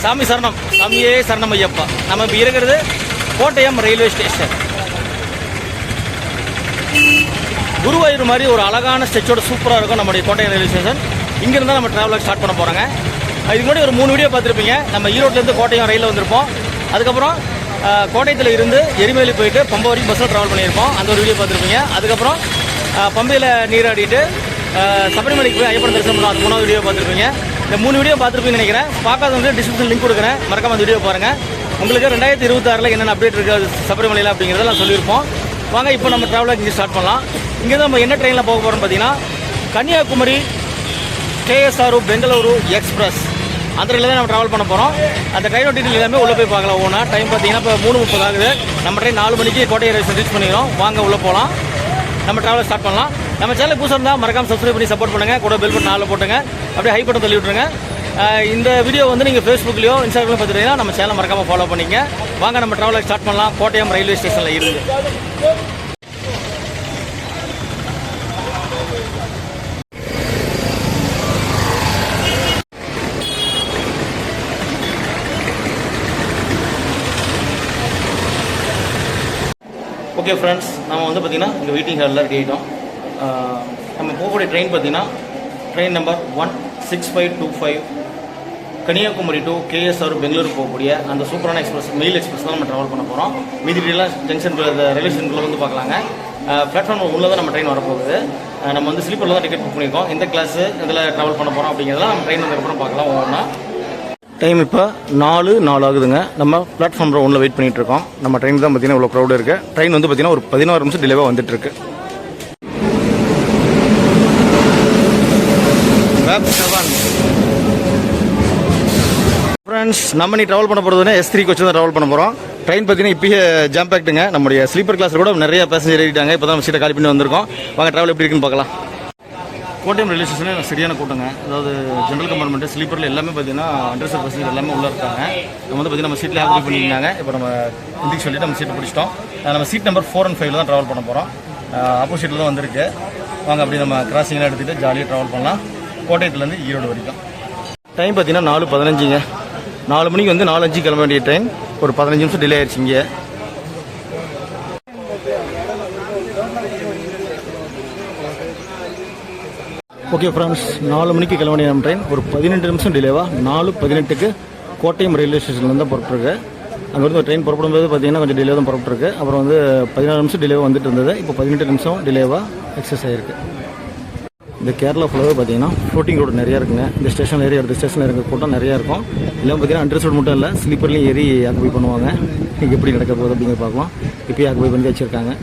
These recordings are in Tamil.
சாமி சரணம், சாமியே சரணம் ஐயப்பா. நம்ம இப்போ இருக்கிறது கோட்டயம் ரயில்வே ஸ்டேஷன். குருவாயூர் மாதிரி ஒரு அழகான ஸ்டெச்சோட சூப்பராக இருக்கும் நம்முடைய கோட்டயம் ரயில்வே ஸ்டேஷன். இங்கிருந்து தான் நம்ம ட்ராவலர் ஸ்டார்ட் பண்ண போகிறாங்க. இதுக்கு முன்னாடி ஒரு 3 வீடியோ பார்த்துருப்பீங்க. நம்ம ஈரோட்லேருந்து கோட்டயம் ரயிலில் வந்திருப்போம். அதுக்கப்புறம் கோட்டயத்தில் இருந்து எரிமேலி போயிட்டு பம்பை வரைக்கும் பஸ்ஸில் ட்ராவல் பண்ணியிருப்போம். அந்த ஒரு வீடியோ பார்த்துருப்பீங்க. அதுக்கப்புறம் பம்பையில் நீராடிட்டு சபரிமலைக்கு போய் ஐயப்பன் தரிசனம் பண்ணோம். அது 3வது வீடியோ பார்த்துருப்பீங்க. இந்த 3 வீடியோ பார்த்துருப்பீங்கன்னு நினைக்கிறேன். பார்க்காதவங்க டிஸ்கிரிப்ஷன் லிங்க் கொடுக்குறேன், மறக்காம அந்த வீடியோ பாருங்கள். உங்களுக்கு 2026 என்னென்ன அப்டேட் இருக்குது சபரிமலையில் அப்படிங்கிறதெல்லாம் சொல்லியிருப்போம். வாங்க இப்போ நம்ம ட்ராவலாக இங்கே ஸ்டார்ட் பண்ணலாம். இங்கேருந்து நம்ம என்ன ட்ரெயினில் போக போகிறோம்னு பார்த்தீங்கன்னா கன்னியாகுமரி KSRU பெங்களூரு எக்ஸ்பிரஸ் அந்த ட்ரெயினில் தான் நம்ம ட்ராவல் பண்ண போகிறோம். அந்த ட்ரெயினோட டீட்டெயில் எல்லாமே உள்ளே போய் பார்க்கலாம். ஓனா டைம் பார்த்தீங்கன்னா இப்போ 3:30 ஆகுது. நம்ம ட்ரெயின் 4 மணிக்கு கோட்டை ரயில்வே ரீச் பண்ணிக்கிறோம். வாங்க உள்ளே போகலாம், நம்ம ட்ராவல் ஸ்டார்ட் பண்ணலாம். நம்ம சேனல் புதுசாக இருந்தால் மறக்காம சப்ஸ்கிரைப் பண்ணி சப்போர்ட் பண்ணுங்கள். கூட பெல் பட்டன் ஆளில் போட்டுங்க, அப்படியே ஹை பட்டன் தள்ளி விட்டுருங்க. இந்த வீடியோ வந்து நீங்கள் ஃபேஸ்புக்லையோ இன்ஸ்டாகிராம்லையோ பார்த்துட்டீங்கன்னா நம்ம சேனல் மறக்காமல் ஃபாலோ பண்ணிங்க. வாங்க நம்ம ட்ராவலை ஸ்டார்ட் பண்ணலாம். கோட்டயம் ரயில்வே ஸ்டேஷனில் இருந்து ஓகே ஃப்ரெண்ட்ஸ், நம்ம வந்து பார்த்திங்கன்னா இங்கே வெயிட்டிங் ஹாலில் ரெடி ஆகிட்டோம். நம்ம போகக்கூடிய ட்ரெயின் பார்த்திங்கன்னா train number 16525 Kanyakumari to KSRU Bangalore போகக்கூடிய அந்த சூப்பரான எக்ஸ்பிரஸ், மெயில் எக்ஸ்பிரஸ் தான் நம்ம ட்ராவல் பண்ண போகிறோம். மீதி டீலாம் ஜங்ஷன் ரயில்வே ஸ்டேஷனுக்குள்ளே வந்து பார்க்கலாங்க. பிளாட்ஃபார்ம் உள்ளே தான் நம்ம ட்ரெயின் வரப்போகுது. நம்ம வந்து ஸ்லீப்பரில் தான் டிக்கெட் புக் பண்ணியிருக்கோம். எந்த கிளாஸு இதில் ட்ராவல் பண்ண போகிறோம் அப்படிங்கிறதெல்லாம் நம்ம ட்ரெயின் வந்ததுக்கப்புறம் பார்க்கலாம் ஒவ்வொன்றா. டைம் இப்போ 4:04 ஆகுதுங்க. நம்ம பிளாட்ஃபார்ம் 1 வெயிட் பண்ணிட்டு இருக்கோம். நம்ம ட்ரெயின் தான் பார்த்தீங்கன்னா இவ்வளோ க்ரௌடு இருக்குது. ட்ரெயின் வந்து பார்த்தீங்கன்னா ஒரு 16 நிமிஷம் டிலேவாக வந்துட்டு இருக்கு. ஃப்ரெண்ட்ஸ், நம்ம நீ ட்ராவல் பண்ண போகிறதுனா S3 கோச்சு தான் ட்ராவல் பண்ண போகிறோம். ட்ரெயின் பார்த்தீங்கன்னா இப்போயே ஜாம் பேக்டுங்க. நம்முடைய ஸ்லீப்பர் கிளாஸில் கூட நிறைய பேசஞ்சர் ஏறிட்டாங்க. இப்போ தான் நம்ம சீட்டை காலி பண்ணி வந்திருக்கோம். வாங்க ட்ராவல் எப்படி இருக்குன்னு பார்க்கலாம். கோட்டயம் ரயில்வே ஸ்டேஷனில் சரியான கூட்டங்க. அதாவது ஜென்ரல் கம்பார்ட்மெண்ட்டு ஸ்லீப்பரில் எல்லாமே பார்த்தீங்கன்னா அண்டர்சர் பசங்க எல்லாமே உள்ளே இருக்காங்க. நம்ம வந்து பார்த்தீங்கன்னா நம்ம சீட்டில் ஆக்டிவ் பண்ணியிருந்தாங்க. இப்போ நம்ம இந்திக்கு சொல்லிட்டு நம்ம சீட்டை பிடிச்சிட்டோம். நம்ம சீட் நம்பர் 4 and 5 தான் ட்ராவல் பண்ண போகிறோம். ஆப்போசிட்டில் தான் வந்திருக்கு. வாங்க அப்படி நம்ம கிராசிங்லாம் எடுத்துகிட்டு ஜாலியாக ட்ராவல் பண்ணலாம் கோட்டயத்துலேருந்து ஈரோடு வரைக்கும். டைம் பார்த்தீங்கன்னா 4:15ங்க. 4 மணிக்கு வந்து 4:05 கிளம்ப வேண்டிய ட்ரெயின் ஒரு 15 நிமிஷம் டிலே ஆயிடுச்சு இங்கே. ஓகே ஃப்ரெண்ட்ஸ், 4 மணிக்கு கிளம்ப வேண்டிய நம்ம ட்ரெயின் ஒரு 18 நிமிஷம் டிலேவாக 4:18க்கு கோட்டயம் ரயில்வே ஸ்டேஷன்லேருந்து தான் புறப்பட்டுருக்கு. அங்கேருந்து ட்ரெயின் புறப்படும்போது பார்த்தீங்கன்னா கொஞ்சம் டிலே தான் புறப்பட்டுருக்கு. அப்புறம் வந்து 16 நிமிஷம் டிலேவாக வந்துட்டு இருந்தது. இப்போ 18 நிமிஷம் டிலேவாக எக்ஸஸ் ஆகிருக்கு. இந்த கேரளா ஃபுல்லாகவே பார்த்தீங்கன்னா ஃப்ளோட்டிங் ரோடு நிறையா இருக்குங்க. இந்த ஸ்டேஷன் ஏறி அடுத்த ஸ்டேஷனில் இருக்க கூட்டம் நிறையா இருக்கும். எல்லாம் பார்த்தீங்கன்னா அண்டர்சோட் மட்டும் இல்லை, ஸ்லீப்பர்லையும் ஏறி ஆக்குபை பண்ணுவாங்க. எப்படி நடக்க போகுது அப்படிங்கிற பார்க்கலாம். இப்போயே ஆக்குபை பண்ணி வச்சுருக்காங்க.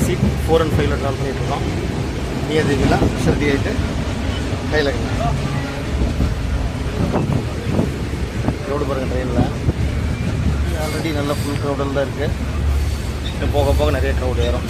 சீட் 4 and 5 ட்ராவல் பண்ணிட்டு இருக்கோம். நியர் திவிலா சர்தி ஆகிட்டு கையில் வண்டி நல்லா ஃபுல் க்ரௌடில் தான் இருக்குது. போக போக நிறைய க்ரௌட் ஏறும்.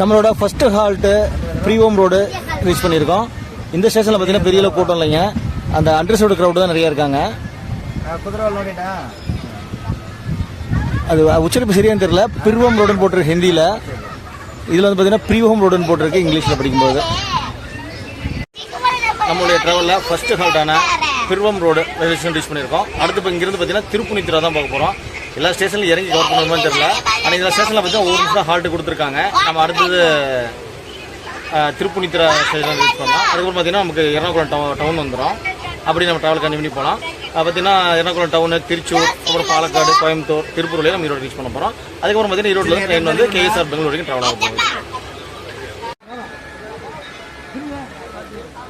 நம்மளோட ஃபர்ஸ்ட் ஹால்ட்டு ப்ரீவோம் ரோடு ரீச் பண்ணியிருக்கோம். இந்த ஸ்டேஷனில் பார்த்தீங்கன்னா பெரிய அளவு கூட்டம் இல்லைங்க. அந்த அண்டர்சோடு க்ரௌடு தான் நிறைய இருக்காங்க. அது உச்சரிப்பு சரியானு தெரியல. பிர்வோம் ரோடுன்னு போட்டிருக்கு ஹிந்தியில். இதில் வந்து பார்த்தீங்கன்னா ப்ரீவோம் ரோடுன்னு போட்டிருக்கு இங்கிலீஷில் படிக்கும்போது. நம்மளுடைய ட்ராவலில் ஃபர்ஸ்ட் ஹால்ட்டான பிர்வோம் ரோடு ரயில்வே ஸ்டேஷன் ரீச் பண்ணியிருக்கோம். அடுத்து இப்போ இங்கிருந்து பார்த்தீங்கன்னா திருப்புனித்துறை தான் பார்க்க போகிறோம். எல்லா ஸ்டேஷன்லையும் இறங்கி கவர் பண்ணுவோம்னு தெரியல. ஆனால் இந்த ஸ்டேஷனில் பார்த்தீங்கன்னா ஒரு நிமிஷம் ஹால்ட்டு கொடுத்துருக்காங்க. நம்ம அடுத்தது திருப்புனித்துறை ஸ்டேஷன் ரீச் பண்ணலாம். அதுக்கப்புறம் பார்த்தீங்கன்னா நமக்கு எர்ணாகுளம் டவுன் வந்துடும். அப்படி நம்ம ட்ராவல் கண்டினியூ பண்ணி போகலாம். பார்த்தீங்கன்னா எர்ணாகுளம் டவுனு, திருச்சூர், அப்புறம் பாலக்காடு, கோயம்புத்தூர், திருப்பூர்லேயே நம்ம ஈரோடு ரீச் பண்ண போகிறோம். அதுக்கப்புறம் பார்த்தீங்கன்னா ஈரோட்டில் ட்ரெயின் வந்து KSR பெங்களூர் வரைக்கும் ட்ராவல் ஆக போகுது.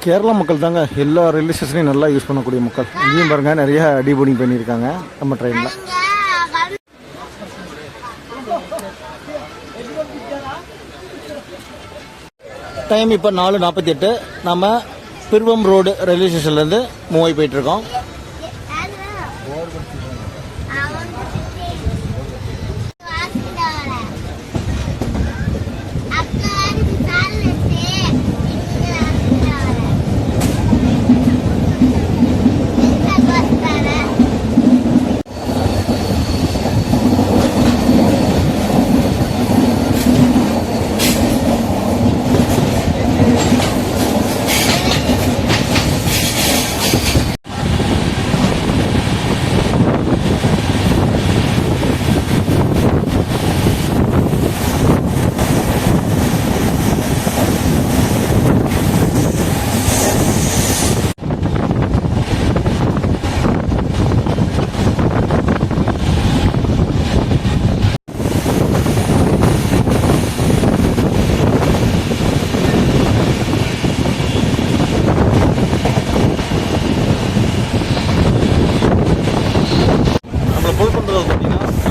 கேரளா மக்கள் தாங்க எல்லா ரயில்வே ஸ்டேஷனையும் நல்லா யூஸ் பண்ணக்கூடிய மக்கள். இங்கேயும் பாருங்கள் நிறைய டீபோர்டிங் பண்ணியிருக்காங்க நம்ம ட்ரெயினில். டைம் இப்போ 4:48. நம்ம பிர்வம் ரோடு ரயில்வே ஸ்டேஷன்லேருந்து மூவ் ஆகி போயிட்டுருக்கோம்.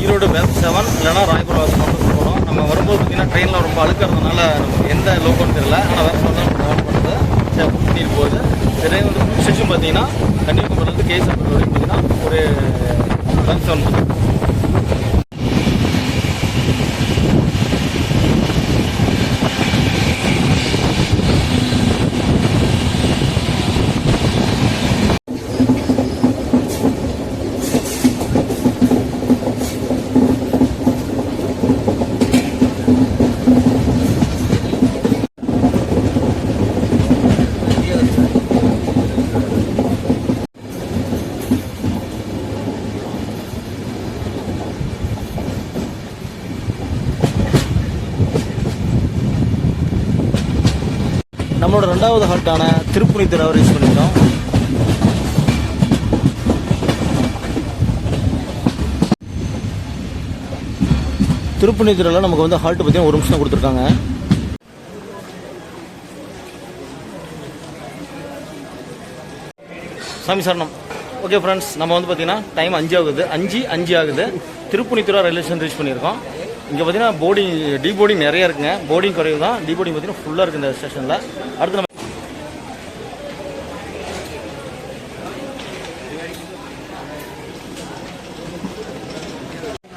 ஈரோடு வேப் 7 இல்லைனா ராயபுரம் ஹாஸ்பிட்டல் போகிறோம். நம்ம வரும்போது பார்த்தீங்கன்னா ட்ரெயினில் ரொம்ப அழுக்கிறதுனால நமக்கு எந்த லோக்கோன்னு தெரியல. ஆனால் வேப் 7 தான் கவர் பண்ணுறது புக் பண்ணிட்டு போகுது. ட்ரெயின் வந்து ஸ்டேஷன் பார்த்தீங்கன்னா கன்னியாகுமரிலேருந்து KSR வரைக்கும் பார்த்தீங்கன்னா ஒரு வேப் 7. நம்மளோட ரெண்டாவது ஹால்ட்டான திருப்புனித்துறை ரீச் பண்ணிட்டோம். திருப்புனித்துறையில் நமக்கு வந்து ஹால்ட்டு பற்றி ஒரு நிமிஷம் கொடுத்துருக்காங்க. சாமி சரணம். ஓகே ஃப்ரெண்ட்ஸ், நம்ம வந்து பார்த்தீங்கன்னா டைம் 5 ஆகுது. திருப்புனித்துறை ரயில்வே ஸ்டேஷன் ரீச் பண்ணியிருக்கோம். இங்கே பார்த்தீங்கன்னா டீபோர்டிங் நிறையா இருக்குங்க. போர்டிங் குறைவு தான், டீபோர்டிங் பார்த்தீங்கன்னா ஃபுல்லாக இருக்குது இந்த ஸ்டேஷனில். அடுத்து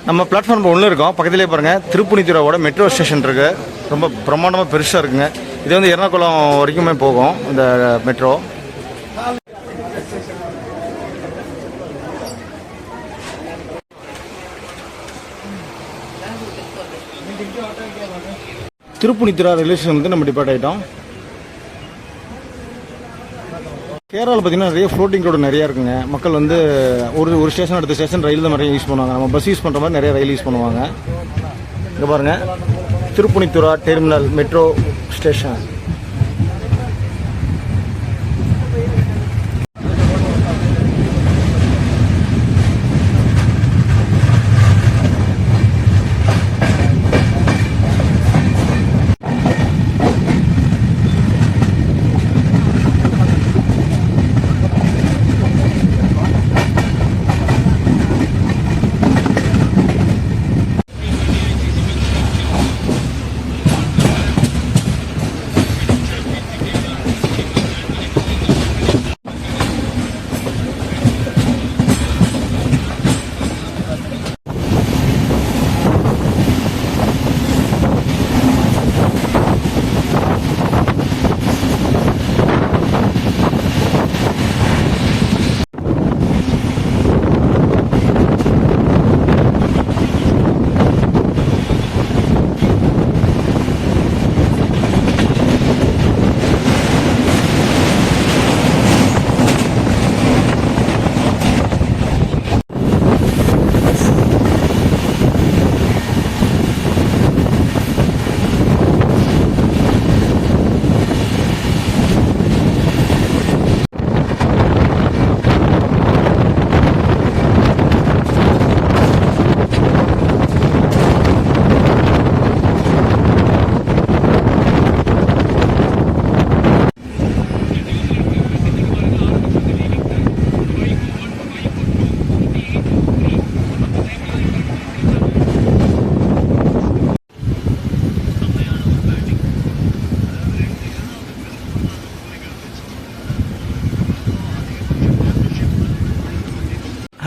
நம்ம பிளாட்ஃபார்ம் ஒன்று இருக்கோம். பக்கத்திலே பாருங்கள் திருப்புனித்துறையோட மெட்ரோ ஸ்டேஷன் இருக்குது. ரொம்ப பிரம்மாண்டமாக பெருசாக இருக்குங்க. இது வந்து எர்ணாகுளம் வரைக்குமே போகும் இந்த மெட்ரோ. திருப்புனித்துறா ரயில்வே ஸ்டேஷன் வந்து நம்ம டிபார்ட் ஆகிட்டோம். கேரளாவில் பார்த்தீங்கன்னா நிறைய ஃப்ளோட்டிங் ரோடு நிறையா இருக்குங்க. மக்கள் வந்து ஒரு ஸ்டேஷன் அடுத்த ஸ்டேஷன் ரயில் தான் நிறைய யூஸ் பண்ணுவாங்க. நம்ம பஸ் யூஸ் பண்ணுற மாதிரி நிறைய ரயில் யூஸ் பண்ணுவாங்க. இங்கே பாருங்கள், திருப்புனித்துறா டெர்மினல் மெட்ரோ ஸ்டேஷன்.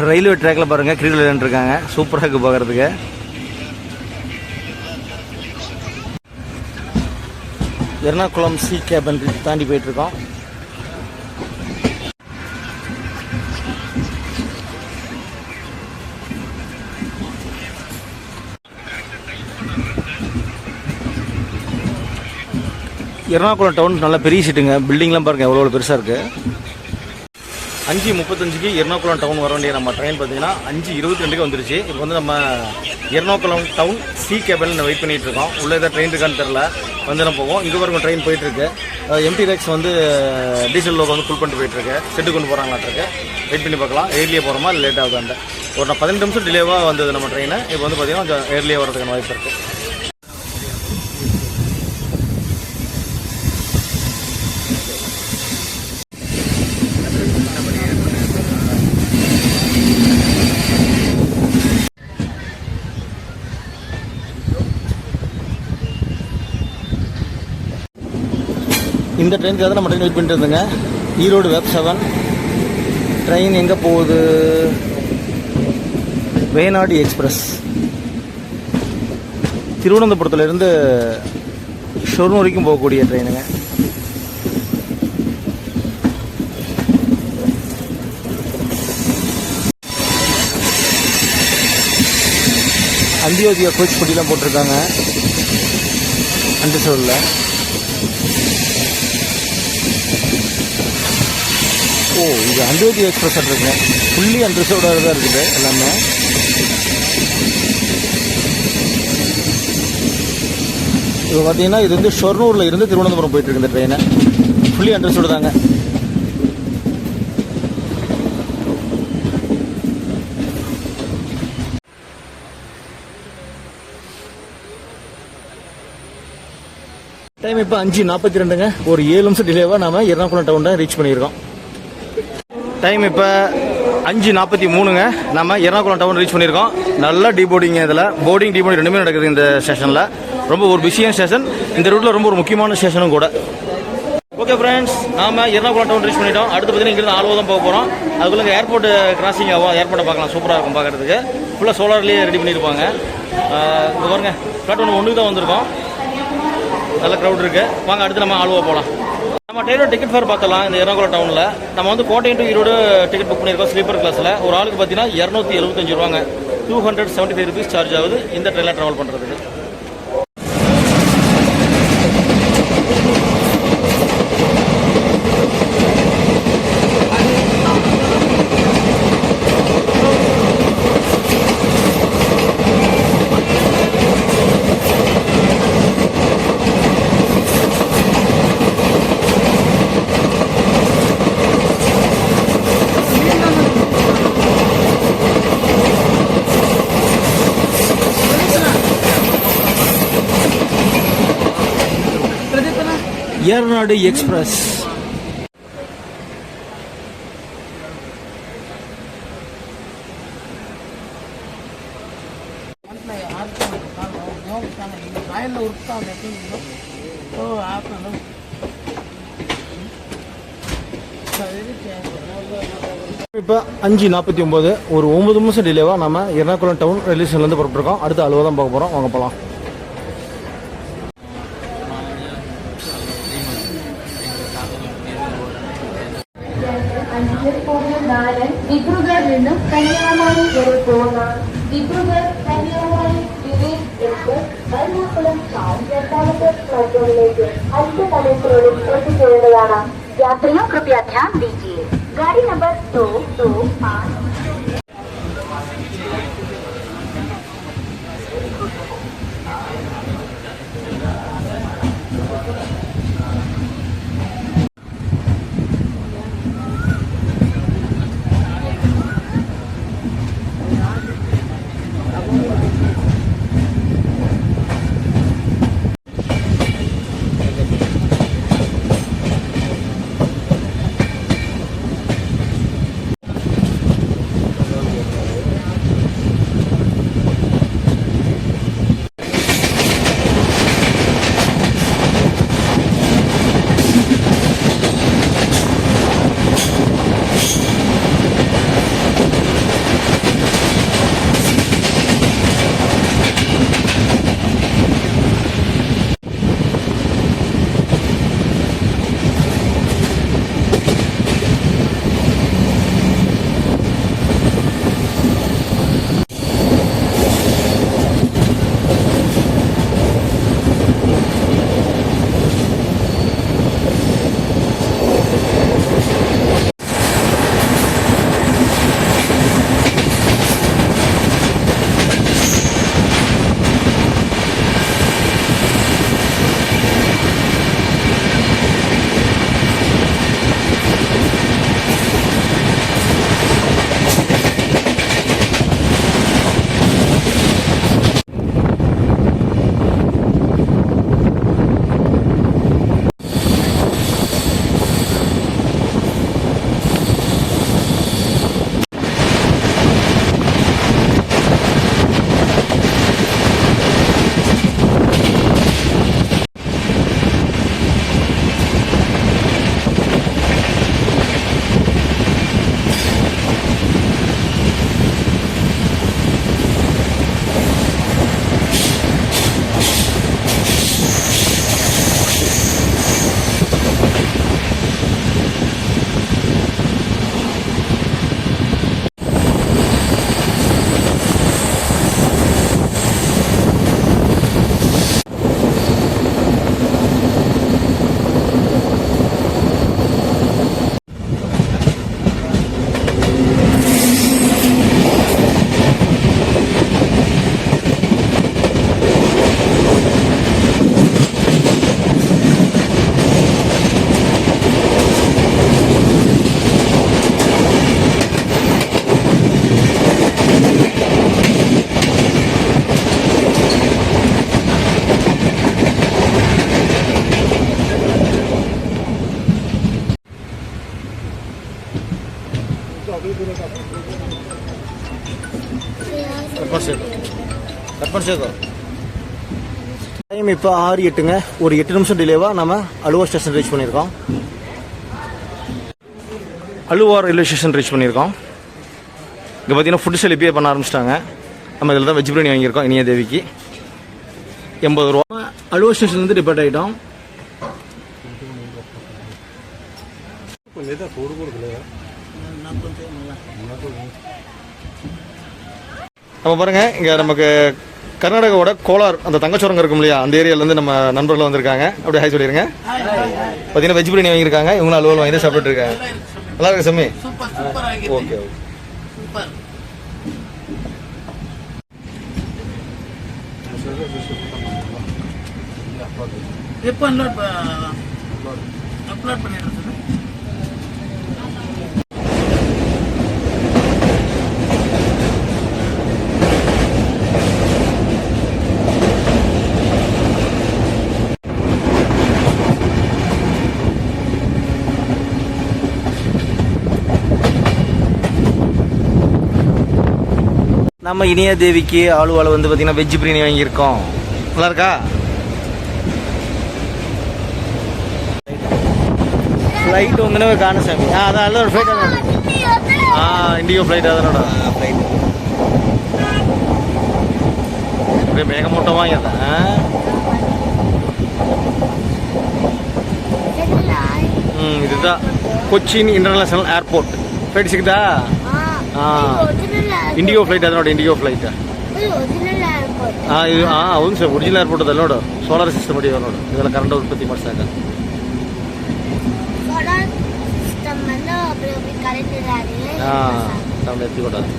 ரயில்வே ட்ராக்கில் பாருங்கள் கிரிக்கெட் விளையாண்டுருக்காங்க. சூப்பராக இருக்குது பார்க்குறதுக்கு. எர்ணாகுளம் சி கேபின் தாண்டி போயிட்டுருக்கோம். எர்ணாகுளம் டவுன் நல்ல பெரிய சீட்டுங்க. பில்டிங்லாம் பாருங்கள் எவ்வளோ பெருசாக இருக்குது. 5:35 எர்ணாகுளம் டவுன் வர வேண்டிய நம்ம ட்ரெயின் பார்த்தீங்கன்னா 5:22 வந்துருச்சு. இப்போ வந்து நம்ம Ernakulam town C cable wait பண்ணிகிட்டு இருக்கோம். உள்ளே ஏதாவது ட்ரெயின் இருக்கான்னு தெரில, வந்து நம்ம போவோம். இங்கே வரைக்கும் ட்ரெயின் போயிட்டுருக்கு. எம்டி ரேக்ஸ் வந்து டீசல் லோகோ வந்து ஃபுல் பண்ணிட்டு போயிட்டுருக்கு. செட்டு கொண்டு போகிறாங்களாட்டிருக்கு. வெயிட் பண்ணி பார்க்கலாம் ஏர்லியாக போகிறோமா இல்லை லேட் ஆகுதான்ட்டு. ஒரு 15 நிமிஷம் டிலேவாக வந்தது நம்ம ட்ரெயின். இப்போ வந்து பார்த்தீங்கன்னா கொஞ்சம் ஏர்லியாக வரதுக்கான வாய்ப்பு இருக்குது. இந்த ட்ரெயினுக்காக தான் நம்ம ட்ரெயின் வெயிட் பண்ணிட்டு இருந்தோங்க. ஈரோடு வெப் 7 ட்ரெயின் எங்கே போகுது? வேணாடு எக்ஸ்பிரஸ். திருவனந்தபுரத்துலேருந்து ஷொர்ணூர் வரைக்கும் போகக்கூடிய ட்ரெயினுங்க. அந்தியோதயா கோச் பட்டிலாம் போட்டிருக்காங்க அண்டர்சோரில். ஓ, இது அந்தியோதயா எக்ஸ்பிரஸ் இருக்குங்க. ஃபுல்லி அண்டர்சோர்டாக தான் இருக்குது எல்லாமே. இப்போ பார்த்தீங்கன்னா இது வந்து ஷொர்ணூரில் இருந்து திருவனந்தபுரம் போயிட்டுருக்கு இந்த ட்ரெயினை. ஃபுல்லி அண்டர்சோர்டு தாங்க. டைம் இப்போ 5:42ங்க. ஒரு 7 நிமிஷம் டிலேவாக நம்ம எர்ணாகுளம் டவுன் தான் ரீச் பண்ணியிருக்கோம். டைம் இப்போ 5:43ங்க. நம்ம எர்ணாகுளம் டவுன் ரீச் பண்ணியிருக்கோம். நல்லா டீபோர்டிங். இதில் போர்டிங் டீபோர்டிங் ரெண்டுமே நடக்குது இந்த ஸ்டேஷனில். ரொம்ப ஒரு பிஸியான ஸ்டேஷன். இந்த ரூட்டில் ரொம்ப ஒரு முக்கியமான ஸ்டேஷனும் கூட. ஓகே ஃப்ரெண்ட்ஸ், நாம் எர்ணாகுளம் டவுன் ரீச் பண்ணிட்டோம். அடுத்து பார்த்தீங்கன்னா இங்கிருந்து ஆல்வா தான் போக போகிறோம். அதுக்குள்ளே ஏர்போர்ட் கிராசிங் ஆகும். ஏர்போர்ட்டை பார்க்கலாம், சூப்பராக இருக்கும் பார்க்குறதுக்கு. ஃபுல்லாக சோலார்லேயே ரெடி பண்ணியிருப்பாங்க. இங்கே பாருங்க, பிளாட்ஃபார்ம் 1 தான் வந்திருக்கோம். நல்ல க்ரௌட் இருக்குது. வாங்க அடுத்து நம்ம ஆல்வா போகலாம். நம்ம ட்ரெயினோட டிக்கெட் ஃபேர் பார்த்தலாம். இந்த எர்ணாகுளம் டவுனில் நம்ம வந்து கோட்டை டு ஈரோடு டிக்கெட் புக் பண்ணியிருக்கோம் ஸ்லீப்பர் கிளாஸில். ஒரு ஆளுக்கு பார்த்தீங்கன்னா 275 ரூபாங்க. 275 ருபீஸ் சார்ஜ் ஆகுது இந்த ட்ரெயினில் ட்ராவல் பண்ணுறதுக்கு. ஏர்நாடு எக்ஸ்பிரஸ். இப்போ 5:49 ஒரு 9 நிமிஷம் டிலேவாக நம்ம எர்ணாகுளம் டவுன் ரயில்வே ஸ்டேஷன்லேருந்து புறப்பட்டுருக்கோம். அடுத்து அலுவலகம் தான் பார்க்க போகிறோம். வாங்க போகலாம். डिब्रूगढ़ कन्याकुमारी डिब्रूगढ़ कन्याकुमारी विवेक एक्सप्रेस एर्णाकुलम टाउन यात्रियों कृपया ध्यान दीजिए. गाड़ी नंबर 225. டைம் இப்போ 6:08ங்க. ஒரு 8 நிமிஷம் டிலேவாக நம்ம அலுவா ஸ்டேஷன் ரீச் பண்ணியிருக்கோம். அலுவா ரயில்வே ஸ்டேஷன் ரீச் பண்ணியிருக்கோம். இங்கே பார்த்தீங்கன்னா ஃபுட் செல் இப்பயே பண்ண ஆரம்பிச்சிட்டாங்க. நம்ம இதில் தான் வெஜ் பிரியாணி வாங்கியிருக்கோம். இனிய தேவிக்கு 80 ரூபா. அலுவா ஸ்டேஷன்லேருந்து டிபார்ட் ஆகிட்டோம். நம்ம பாருங்க, இங்கே நமக்கு கர்நாடகாவோட கோலார் அந்த தங்கச்சுரங்கம் இருக்கும் இல்லையா, அந்த ஏரியாவிலேருந்து நம்ம நண்பர்கள் வந்திருக்காங்க. அப்படியே ஹாய் சொல்லிடுங்க. பார்த்தீங்கன்னா வெஜ் பிரியாணி வாங்கியிருக்காங்க. இவங்களும் அலுவல் வாங்கி சாப்பிட்டு இருக்காங்க. நல்லா இருக்கு சம்மி. Okay okay. எப்போ அப்லோட் பண்ணிடுறேன். நம்ம இனியா தேவிக்கு ஆளுவால வந்து பார்த்தீங்கன்னா வெஜ் பிரியாணி வாங்கியிருக்கோம். நல்லா இருக்கா? ஃப்ளைட் வந்து காணசாமி அதான் ஒரு ஃப்ளைட் அதோட இண்டிகோ ஃப்ளைட் அதனோட ஃப்ளைட் அப்படியே மேகமூட்டம் வாங்கியதான். இதுதான் கொச்சின் இன்டர்நேஷனல் ஏர்போர்ட். ஃப்ளைட் சிக்கிட்டா? இண்டிகோ ஃப்ளைட் அதனோட இண்டிகோ ஃப்ளைட்டா இது అవును సార్ ఒరిజినల్ ఏర్పోర్ట్ ಅದಲ್ಲೋಡ ಸೋಲಾರ್ ಸಿಸ್ಟಮ್ ಅಡಿ ಅದನೋಡ ಇದೆಲ್ಲ ಕರೆಂಟ್ ಉತ್ಪತ್ತಿ ಮಾಡ್ಸಾಕ ಸೋಲಾರ್ ಸಿಸ್ಟಮ್ ಅನ್ನು ಒಬ್ಬರು ಕರೆಂಟ್ ಇರಾರೆ ನಾವು ಎತ್ತಿ ಕೊಟ್ಟಾರೆ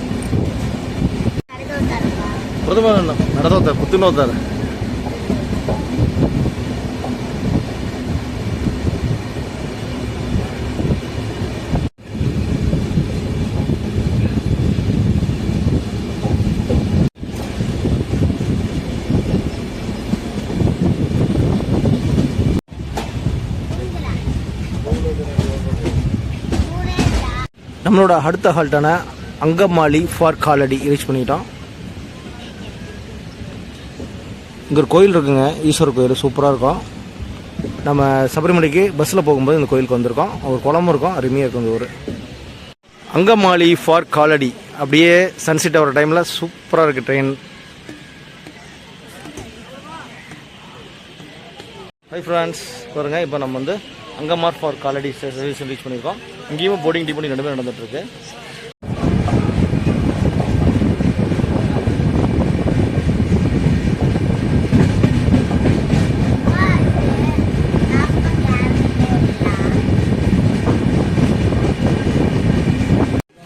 ಪ್ರಥಮ ನಡೆದೋಗ್ತಾರೆ ಕುತ್ತಿನ ಹೋಗ್ತಾರೆ. நம்மளோட அடுத்த ஹால்ட்டான அங்கமாலி ஃபார் காலடி ரீச் பண்ணிட்டோம். இங்கே ஒரு கோயில் இருக்குங்க, ஈஸ்வரர் கோயில் சூப்பராக இருக்கும். நம்ம சபரிமலைக்கு பஸ்ஸில் போகும்போது இந்த கோயிலுக்கு வந்திருக்கோம். ஒரு குளமும் இருக்கும், அருமையாக இருக்கும் இந்த ஊர். அங்கமாலி ஃபார் காலடி அப்படியே சன்செட் ஆகிற டைமில் சூப்பராக இருக்குது ட்ரெயின். ஹை ஃப்ரெண்ட்ஸ், பாருங்க இப்போ நம்ம வந்து அங்கமார் ஃபார் காலடி ஸ்டேஷன் ரீச் பண்ணியிருக்கோம். இங்கேயும் போர்டிங் டிபோர்டிங் ரெண்டுமே நடந்துகிட்ருக்கு.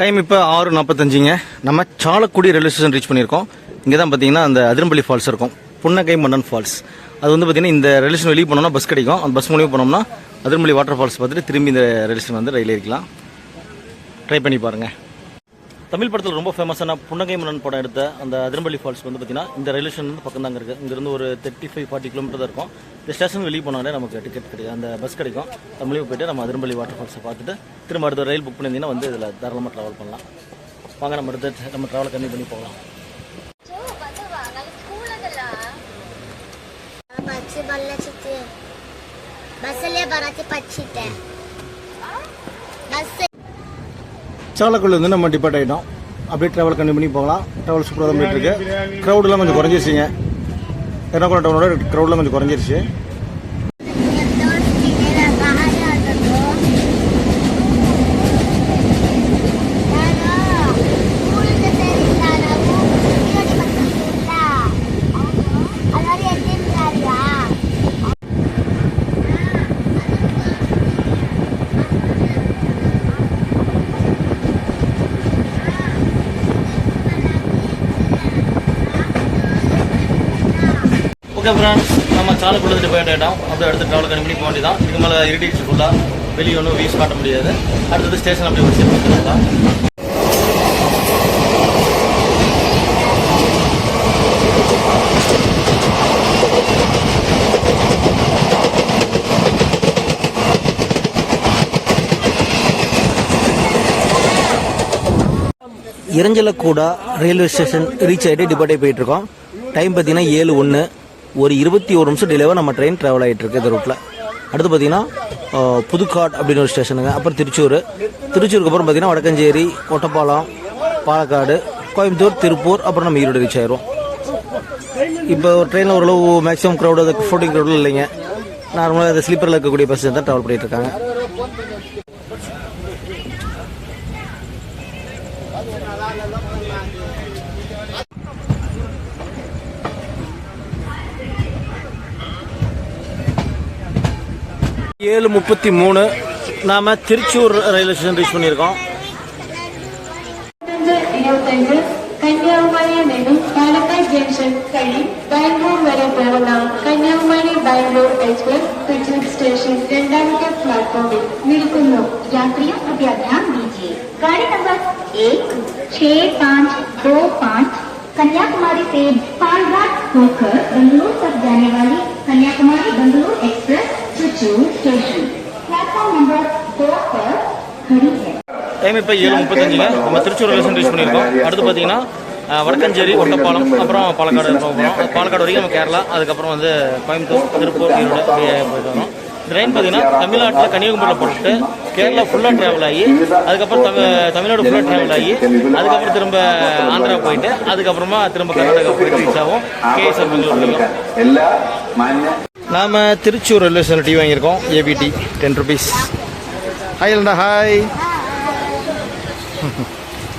டைம் இப்போ 6:45. நம்ம சாலக்குடி ரயில்வே ஸ்டேஷன் ரீச் பண்ணியிருக்கோம். இங்கே தான் பார்த்தீங்கன்னா அந்த அதிரம்பள்ளி ஃபால்ஸ் இருக்கும், புன்னகை மன்னன் ஃபால்ஸ். அது வந்து பார்த்தீங்கன்னா இந்த ரயில்வே ஸ்டேஷன் வெளியே போனோம்னா பஸ் கிடைக்கும். அந்த பஸ் மூலியமாக போனோம்னா அதிரம்பள்ளி வாட்டர் ஃபால்ஸ் பார்த்துட்டு திரும்பி இந்த ரயில்வே ஸ்டேஷன் வந்து ரயில் ஏறிக்கலாம். ட்ரை பண்ணி பாருங்கள். தமிழ் படத்தில் ரொம்ப ஃபேமஸான புன்னகை மன்னன் படம் எடுத்த அந்த அதிரம்பள்ளி ஃபால்ஸ் வந்து பார்த்தீங்கன்னா இந்த ரயில்வே ஸ்டேஷன் வந்து பக்கம் தாங்க இருக்குது. இங்கேருந்து ஒரு 35-40 கிலோமீட்டர் தான் இருக்கும். இந்த ஸ்டேஷன் வெளியே போனாலே நமக்கு டிக்கெட் கிடைக்கும், அந்த பஸ் கிடைக்கும். தமிழையும் போய்ட்டு நம்ம அதிரம்பள்ளி வாட்டர் ஃபால்ஸை பார்த்துட்டு திரும்ப அடுத்த ரயில் புக் பண்ணியிருந்தீங்கன்னா வந்து இதில் தாராளமாக ட்ராவல் பண்ணலாம். வாங்க நம்ம அடுத்து நம்ம ட்ராவலை கம்மி பண்ணி போகலாம். சாலக்குள்ள வந்து நம்ம டிபார்ட் ஆகிட்டோம். அப்படியே ட்ராவல் கண்டினியூ பண்ணி போகலாம். ட்ராவல் சூப்பராக தான் போயிட்டு இருக்கு. க்ரௌடெலாம் கொஞ்சம் குறைஞ்சிருச்சுங்க. எர்ணாகுளம் டவுனோட க்ரௌடெலாம் கொஞ்சம் குறைஞ்சிருச்சு. ஓகே ஃப்ரெண்ட்ஸ், நம்ம சாலக்குள்ளே போயிட்டு ஆகிட்டோம். அப்படியே அடுத்து ட்ராவல் கண்டிப்பாக போக வேண்டியதான். இதுக்கு மேலே இருட்டிச்சு ஃபுல்லாக, வெளியே ஒன்றும் வீஸ் காட்ட முடியாது. அடுத்தது ஸ்டேஷன் அப்படியே வச்சு போயிட்டு 'இரஞ்சலக்கூடா ரயில்வே ஸ்டேஷன் ரீச் ஆகிட்டு டிபார்ட்டே போயிட்டுருக்கோம். டைம் பார்த்தீங்கன்னா 7:01. ஒரு 21 நிமிஷம் டிலேவாக நம்ம ட்ரெயின் ட்ராவல் ஆகிட்டு இருக்கு இந்த ரூட்டில். அடுத்து பார்த்தீங்கன்னா புதுக்காடு அப்படின்னு ஒரு ஸ்டேஷனுங்க. அப்புறம் திருச்சூருக்கு அப்புறம் பார்த்தீங்கன்னா வடக்கஞ்சேரி, ஒட்டப்பாலம், பாலக்காடு, கோயம்புத்தூர், திருப்பூர், அப்புறம் நம்ம ஈரோடு ரீச் ஆயிரும். இப்போ ஒரு ட்ரெயினில் ஓரளவு மேக்ஸிமம் க்ரௌடு, அது ஃப்ளோட்டிங் க்ரௌடு இல்லைங்க. நார்மலாக அந்த ஸ்லீப்பரில் இருக்கக்கூடிய பஸ்ஸஸ் தான் ட்ராவல் பண்ணிட்டு இருக்காங்க. ஏழு 33 நாம திருச்சூர் ரயில்வே ஸ்டேஷன் ரீச் பண்ணியிருக்கோம். கன்னியாகுமரி மேலும் பாலக்காடு ஜங்ஷன் கழி பெங்களூர் வரை போகலாம். கன்னியாகுமரி பெங்களூர் एक्सप्रेस திருச்சூர் स्टेशन 2வது प्लेटफॉर्म निल्कुनु. यात्रियों कृपया ध्यान दीजिए, गाड़ी नंबर 16525 कन्याकुमारी से पालघाट होकर बेंगलुरु तक जाने वाली Kanyakumari Bengaluru express Thrissur station platform number 2 पर खड़ी है. டைம் இப்போ 7:35. நம்ம திருச்சூர் ரயில்வே ஸ்டேஷன் ரீச் பண்ணியிருக்கோம். அடுத்து பார்த்தீங்கன்னா வடக்கஞ்சேரி, ஒட்டப்பாலம், அப்புறம் பாலக்காடு போகிறோம். பாலக்காடு வரைக்கும் நம்ம கேரளா, அதுக்கப்புறம் வந்து கோயம்புத்தூர், திருப்பூர், ஈரோடு அப்படியே போயிட்டு வரோம். இந்த ட்ரெயின் பார்த்தீங்கன்னா தமிழ்நாட்டில் கன்னியாகுமரியில் போட்டு கேரளா ஃபுல்லாக ட்ராவல் ஆகி, அதுக்கப்புறம் தமிழ்நாடு ஃபுல்லாக ட்ராவல் ஆகி, அதுக்கப்புறம் திரும்ப ஆந்திரா போயிட்டு, அதுக்கப்புறமா திரும்ப கர்நாடகா போயிட்டு ரீச் ஆகும் கேஎஸ்ஆர் பெங்களூர். நாம் திருச்சூர் ரயில்வே ஸ்டேஷனில் டீ வாங்கியிருக்கோம். ஏபிடி 10 rupees. ஹாய் இல்லைண்டா, ஹாய்.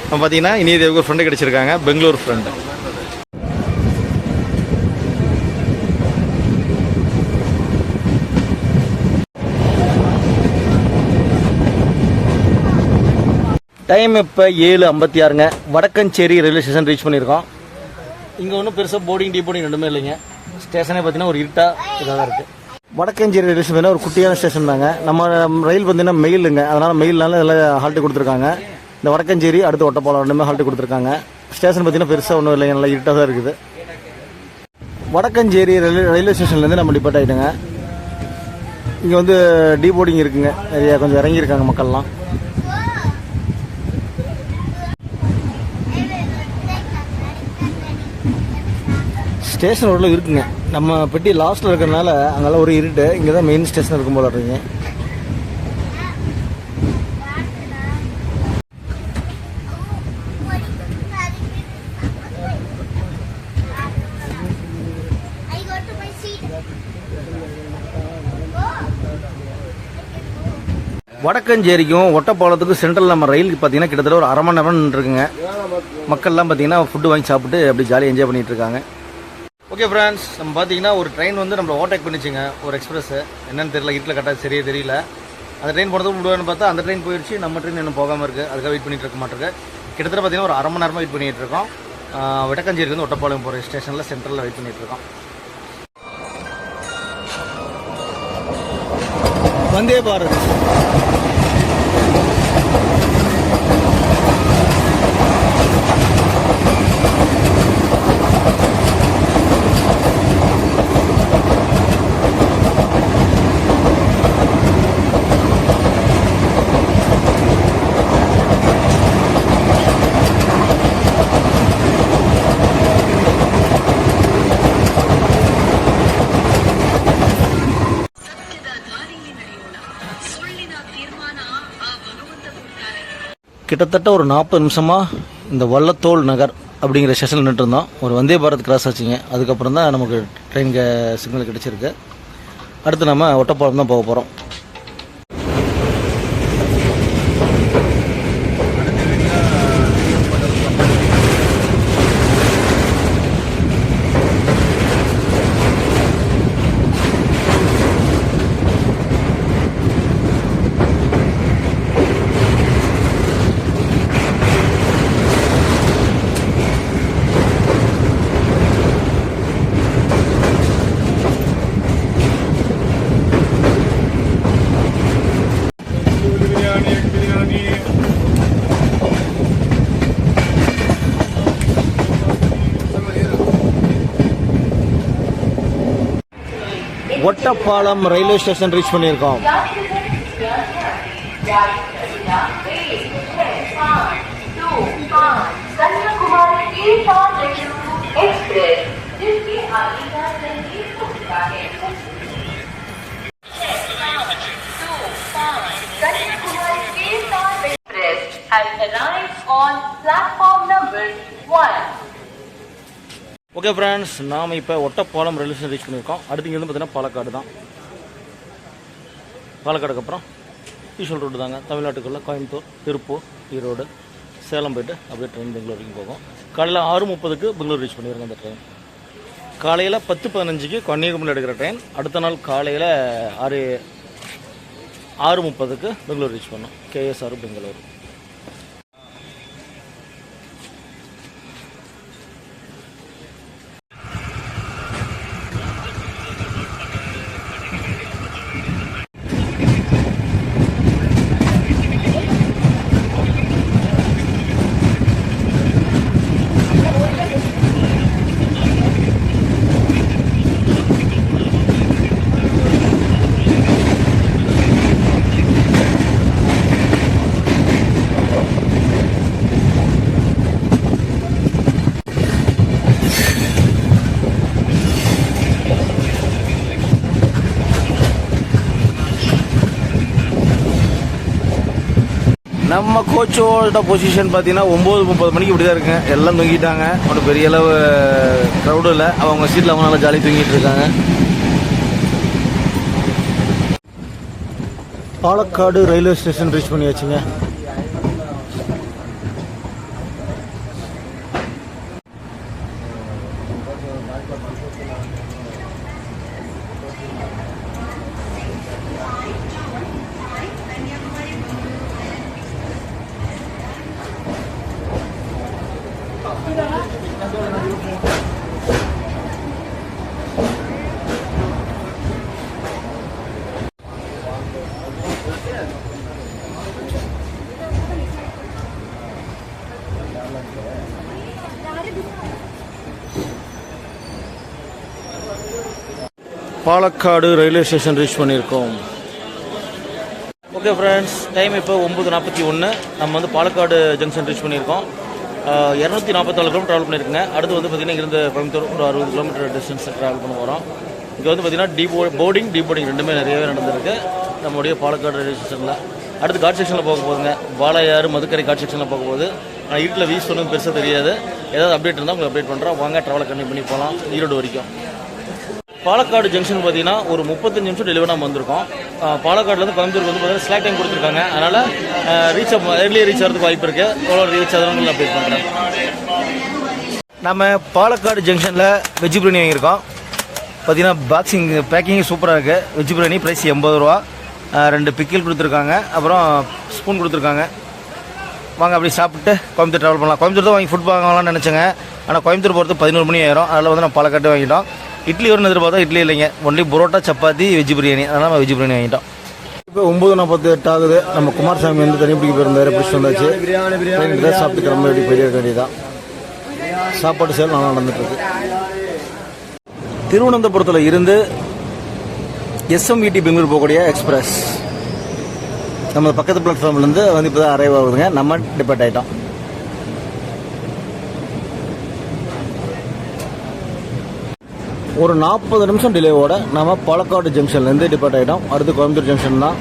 நம்ம பார்த்தீங்கன்னா இனி ஒரு ஃப்ரெண்டு கிடச்சிருக்காங்க, பெங்களூர் ஃப்ரெண்டு. டைம் இப்போ 7:56. வடக்கஞ்சேரி ரயில்வே ஸ்டேஷன் ரீச் பண்ணியிருக்கோம். இங்கே ஒன்றும் பெருசாக போர்டிங் டீபோர்டிங் ரெண்டுமே இல்லைங்க. ஸ்டேஷனே பார்த்தீங்கன்னா ஒரு இருட்டாக இதாக தான் இருக்குது. வடக்கஞ்சேரி ரயில்வே ஸ்டேஷன் ஒரு குட்டியான ஸ்டேஷன் தாங்க. நம்ம ரயில் பார்த்தீங்கன்னா மெயிலுங்க, அதனால் மெயில்னால எல்லாம் ஹால்ட்டு கொடுத்துருக்காங்க. இந்த வடக்கஞ்சேரி அடுத்து ஒட்டப்பாலம் ரெண்டுமே ஹால்ட்டு கொடுத்துருக்காங்க. ஸ்டேஷன் பார்த்தீங்கன்னா பெருசாக ஒன்றும் இல்லைங்க, நல்லா இருட்டாக தான் இருக்குது. வடக்கஞ்சேரி ரயில்வே ஸ்டேஷன்லேருந்து நம்ம டிபார்ட் ஆகிட்டோங்க. இங்கே வந்து டீபோர்டிங் இருக்குங்க, நிறையா கொஞ்சம் இறங்கியிருக்காங்க மக்கள்லாம். ஸ்டேஷன் உள்ள இருக்குங்க. நம்ம பெட்டி லாஸ்ட்டில் இருக்கிறதுனால அங்கெல்லாம் ஒரு இருட்டு. இங்கே தான் மெயின் ஸ்டேஷன் இருக்கும் போல இருக்குங்க. வடக்கஞ்சேரிக்கும் ஒட்டப்பாலத்துக்கும் சென்ட்ரல் நம்ம ரயிலுக்கு பார்த்தீங்கன்னா கிட்டத்தட்ட ஒரு 1/2 மணி நேரம் இருக்குங்க. மக்கள்லாம் பார்த்தீங்கன்னா ஃபுட்டு வாங்கி சாப்பிட்டு அப்படி ஜாலியாக என்ஜாய் பண்ணிகிட்டு இருக்காங்க. ஓகே ஃப்ரெண்ட்ஸ், நம்ம பார்த்தீங்கன்னா ஒரு ட்ரெயின் வந்து நம்மளை ஓவர்டேக் பண்ணிச்சுங்க, ஒரு எக்ஸ்பிரஸ். என்னன்னு தெரியல, இருட்டில் கரெக்டாக சரியே தெரியல. அந்த ட்ரெயின் போனதுக்கு விடுவான்னு பார்த்தா அந்த ட்ரெயின் போயிடுச்சு, நம்ம ட்ரெயின் இன்னும் போகாமல் இருக்குது. அதுக்காக வெயிட் பண்ணிட்டு இருக்க மாட்டிருக்கு. கிட்டத்தட்ட பார்த்தீங்கன்னா ஒரு 1/2 மணி நேரமாக வெயிட் பண்ணிகிட்டு இருக்கோம். வடக்கஞ்சேரி வந்து ஒட்டப்பாளையம் போகிற ஸ்டேஷனில் சென்ட்ரலில் வெயிட் பண்ணிகிட்டு இருக்கோம். வந்தே பாரத். கிட்டத்தட்ட ஒரு 40 நிமிஷமாக இந்த வள்ளத்தோள் நகர் அப்படிங்கிற ஸ்டேஷனில் நின்று இருந்தோம். ஒரு வந்தே பாரத் கிராஸ் ஆச்சுங்க. அதுக்கப்புறம் தான் நமக்கு ட்ரெயினுக்கு சிக்னல் கிடச்சிருக்கு. அடுத்து நம்ம ஒட்டப்பாலம் தான் போக போகிறோம். ஒட்டப்பாலம் ரயில்வே ஸ்டேஷன் ரீச் பண்ணியிருக்கோம். ஓகே ஃப்ரெண்ட்ஸ், நாம் இப்போ ஒட்டப்பாலம் ரயில்வே ஸ்டேஷன் ரீச் பண்ணியிருக்கோம். அடுத்து இங்கே வந்து பார்த்தீங்கன்னா பாலக்காடு தான். பாலக்காடுக்கு அப்புறம் யூஷுவல் ரோடு தாங்க. தமிழ்நாட்டுக்குள்ளே கோயம்புத்தூர், திருப்பூர், ஈரோடு, சேலம் போய்ட்டு அப்படியே ட்ரெயின் பெங்களூர் வரைக்கும் போகும். காலையில் 6:30க்கு பெங்களூர் ரீச் பண்ணியிருக்கோம். அந்த ட்ரெயின் காலையில் 10:15க்கு கன்னியாகுமரியில் எடுக்கிற ட்ரெயின். அடுத்த நாள் காலையில் 6:30க்கு பெங்களூர் ரீச் பண்ணோம். கேஎஸ்ஆர் பெங்களூர். நம்ம கோச்சோட பொசிஷன் பார்த்தீங்கன்னா 9:30 மணிக்கு இப்படி தான் இருக்குங்க. எல்லாம் தூங்கிட்டாங்க. ஒன்றும் பெரிய அளவு க்ரௌடு இல்லை. அவங்க சீட்டில் அவங்க நல்லா ஜாலியாக தூங்கிட்டு இருக்காங்க. பாலக்காடு ரயில்வே ஸ்டேஷன் ரீச் பண்ணியாச்சுங்க. பாலக்காடு ரயில்வே ஸ்டேஷன் ரீச் பண்ணியிருக்கோம். ஓகே ஃப்ரெண்ட்ஸ், டைம் இப்போ 9:41. நம்ம வந்து பாலக்காடு ஜங்ஷன் ரீச் பண்ணியிருக்கோம். 244 கிலோமீட்டர் ட்ராவல் பண்ணியிருக்குங்க. அடுத்து வந்து பார்த்திங்கன்னா இங்கிருந்து கோயம்புத்தூர் ஒரு 60 கிலோமீட்டர் டிஸ்டன்ஸ் ட்ராவல் பண்ண போகிறோம். இங்கே வந்து பார்த்திங்கன்னா போர்டிங் ரெண்டுமே நிறையவே நடந்திருக்கு நம்முடைய பாலக்காடு ரயில்வே ஸ்டேஷனில். அடுத்து காட் செக்ஷனில் போக போகுதுங்க. வாழையாறு மதுக்கரை காட் செக்ஷனில் போக போகுது. ஆனால் வீட்டில் வீஸ் ஒன்றும் பெருசாக தெரியாது. ஏதாவது அப்டேட் இருந்தால் உங்களுக்கு அப்டேட் பண்ணுறோம். வாங்க ட்ராவலை கண்டினியூ பண்ணி போகலாம் ஈரோடு வரைக்கும். பாலக்காடு ஜங்ஷன் பார்த்தீங்கன்னா ஒரு 35 நிமிஷம் டெலிவரி நம்ம வந்திருக்கோம். பாலக்காடுலேருந்து கோயம்புத்தூருக்கு வந்து பார்த்தீங்கன்னா ஸ்லாக் டைம் கொடுத்துருக்காங்க. அதனால் ஏர்லியாக ரீச் ஆகிறதுக்கு வாய்ப்பு இருக்குது. எவ்வளோ ரீச் ஆகிறவங்க அப்டேட் பண்ணுறேன். நம்ம பாலக்காடு ஜங்ஷனில் வெஜ் பிரியாணி வாங்கியிருக்கோம். பார்த்தீங்கன்னா பேக்கிங் சூப்பராக இருக்குது. வெஜ் பிரியாணி ப்ரைஸ் 80 ரூபா. 2 பிக்கில் கொடுத்துருக்காங்க. அப்புறம் ஸ்பூன் கொடுத்துருக்காங்க. வாங்க அப்படி சாப்பிட்டு கோயம்புத்தூர் ட்ராவல் பண்ணலாம். கோயம்புத்தூர் தான் வாங்கி ஃபுட் வாங்கலாம்னு நினச்சேங்க. ஆனால் கோயம்புத்தூர் போகிறது 11 மணி ஆயிரும். அதில் வந்து நம்ம பாலக்காடு வாங்கிட்டோம். இட்லி வரும்னு எதிர்பார்த்தா இட்லி இல்லைங்க. Only parotta chapati veg biryani. அதனால் நம்ம வெஜ் பிரியாணி வாங்கிட்டோம். இப்போ 9:48 ஆகுது. நம்ம குமாரசாமி வந்து தனி பிடிக்க போயிருந்தாரு. பிடிச்சி வந்தாச்சு. சாப்பிட்டு கிளம்ப வேண்டிய பெரிய வேண்டியதான். சாப்பாடு சேல் நல்லா நடந்துட்டுருக்கு. திருவனந்தபுரத்தில் இருந்து SMVT பெங்களூர் போகக்கூடிய எக்ஸ்பிரஸ் நம்ம பக்கத்து பிளாட்ஃபார்ம்லேருந்து வந்து இப்போ தான் அரைவ் ஆகுதுங்க. நம்ம டிபார்ட் ஆகிட்டோம். ஒரு 40 நிமிஷம் டிலேவோட நம்ம பாலக்காடு ஜங்ஷன்லேருந்து டிபார்ட் ஆகிட்டோம். அடுத்து கோயம்புத்தூர் ஜங்ஷன் தான்.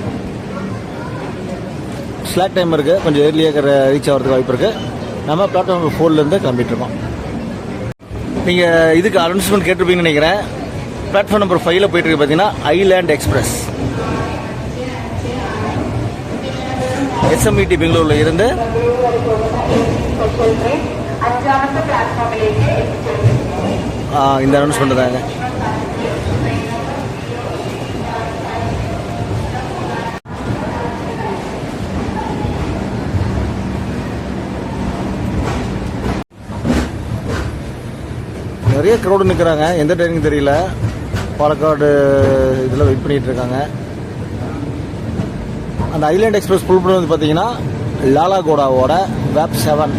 ஸ்லாக் டைம் இருக்குது. கொஞ்சம் ஏர்லியாக ரீச் ஆகிறதுக்கு வாய்ப்பு இருக்குது. நம்ம பிளாட்ஃபார்ம் 4லேருந்து கிளம்பிட்டு இருக்கோம். நீங்கள் இதுக்கு அனௌன்ஸ்மெண்ட் கேட்டிருப்பீங்கன்னு நினைக்கிறேன். பிளாட்ஃபார்ம் நம்பர் 5ல் போயிட்டு இருக்கு பார்த்தீங்கன்னா ஐலேண்ட் எக்ஸ்பிரஸ். SMVT பெங்களூரில் இருந்து இந்த அனௌன்ஸ்மெண்ட் தாங்க. நிறைய க்ரௌடு நிற்கிறாங்க. எந்த ட்ரெயினுக்கு தெரியல. பாலக்காடு இதில் வெயிட் பண்ணிகிட்டு இருக்காங்க. அந்த ஐலேண்ட் எக்ஸ்பிரஸ் புல் பண்ணி வந்து பார்த்தீங்கன்னா லாலாகோடாவோட வேப் 7.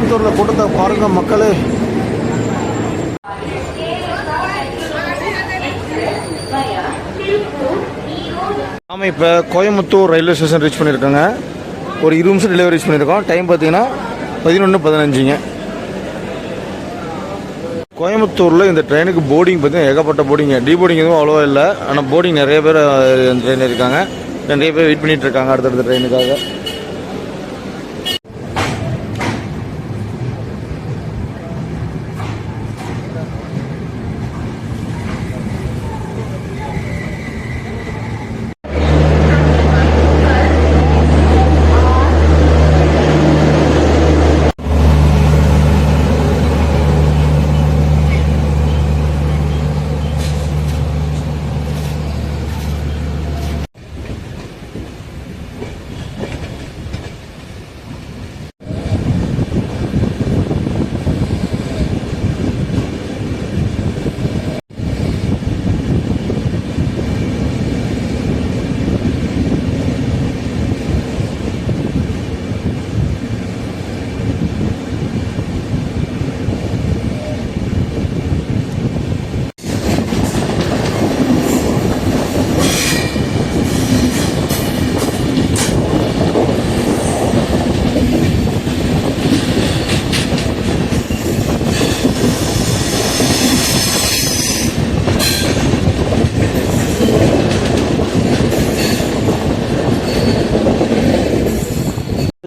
கோயம்புத்தூரில் கூட்டத்தை பாருங்க மக்களே. நாம இப்போ கோயம்புத்தூர் ரயில்வே ஸ்டேஷன் ரீச் பண்ணியிருக்கோங்க. ஒரு 20 நிமிஷம் டெலிவரி ரீச் பண்ணியிருக்கோம். டைம் பார்த்தீங்கன்னா 11:15ங்க. கோயம்புத்தூரில் இந்த ட்ரெயினுக்கு போர்டிங் பார்த்தீங்கன்னா ஏகப்பட்ட போர்டிங்க. போர்டிங் எதுவும் அவ்வளோவா இல்லை, ஆனால் போர்டிங் நிறைய பேர் ட்ரெயினில் இருக்காங்க. நிறைய பேர் வெயிட் பண்ணிட்டு இருக்காங்க அடுத்தடுத்த ட்ரெயினுக்காக.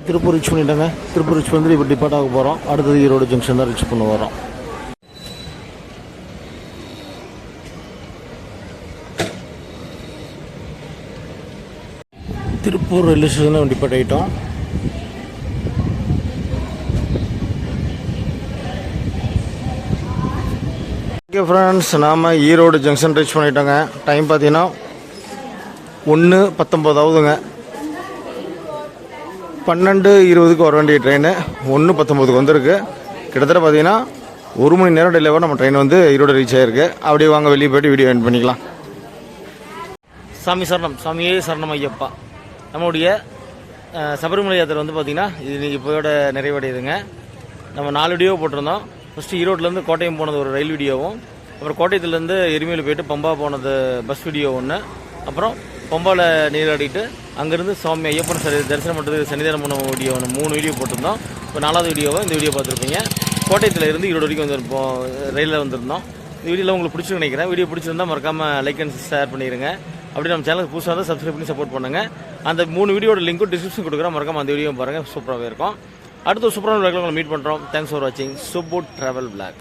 திருப்பூர் ரீச் பண்ணிட்டோங்க. திருப்பூர் ரீச் வந்து இப்போ டிபார்ட் ஆக போகிறோம். அடுத்தது ஈரோடு ஜங்ஷன் தான் ரீச் பண்ண வரோம். திருப்பூர் ரயில்வே ஸ்டேஷனில் டிபார்ட் ஆகிட்டோம். ஓகே ஃப்ரெண்ட்ஸ், நாம் ஈரோடு ஜங்ஷன் ரீச் பண்ணிட்டோங்க. டைம் பார்த்தீங்கன்னா 1:19 ஆகுதுங்க. 12:20க்கு வர வேண்டிய ட்ரெயின் 1:19க்கு வந்திருக்கு. கிட்டத்தட்ட பார்த்தீங்கன்னா 1 மணி நேரம் டிலேவாக நம்ம ட்ரெயின் வந்து ஈரோடு ரீச் ஆகிருக்கு. அப்படியே வாங்க வெளியே போய்ட்டு வீடியோ எண்ட் பண்ணிக்கலாம். சாமி சரணம், சாமியே சரணம் ஐயப்பா. நம்மளுடைய சபரிமலை யாத்திரை வந்து பார்த்திங்கன்னா இது இன்றைக்கி இப்போயோட நிறைவடையுதுங்க. நம்ம 4 வீடியோ போட்டிருந்தோம். ஃபஸ்ட்டு ஈரோட்லேருந்து கோட்டயம் போனது ஒரு ரயில் வீடியோவும், அப்புறம் கோட்டயத்துலேருந்து எருமையில் போயிட்டு பம்பா போனது பஸ் வீடியோ ஒன்று, அப்புறம் பம்பாவில் நீராடிட்டு அங்கேருந்து சுவாமி ஐயப்பன் தரிசனம் பண்ணுறது சன்னிதானம் பண்ண வீடியோ ஒன்று 3 வீடியோ போட்டிருந்தோம். இப்போ 4வது வீடியோவை இந்த வீடியோ பார்த்துருப்பீங்க. கோட்டயத்தில் இருந்து ஈரோடு வரைக்கும் வந்திருப்போம், ரயிலில் வந்திருந்தோம். இந்த வீடியோவில் உங்களுக்கு பிடிச்சிருக்கு நினைக்கிறேன். வீடியோ பிடிச்சிருந்தால் மறக்காமல் லைக் அண்ட் ஷேர் பண்ணிடுங்க. அப்படி நம்ம சேனலுக்கு புதுசாக தான் சப்ஸ்கிரைப் பண்ணி சப்போர்ட் பண்ணுங்கள். அந்த 3 வீடியோட லிங்க்கும் டிஸ்கிரிப்ஷன் கொடுக்குறேன். மறக்காமல் அந்த வீடியோ பாருங்கள், சூப்பராகவே இருக்கும். அடுத்த சூப்பரான விளாக்ல உங்களை மீட் பண்ணுறோம். தேங்க்ஸ் ஃபார் வாட்சிங் சுப்பு ட்ராவல் விளாக்.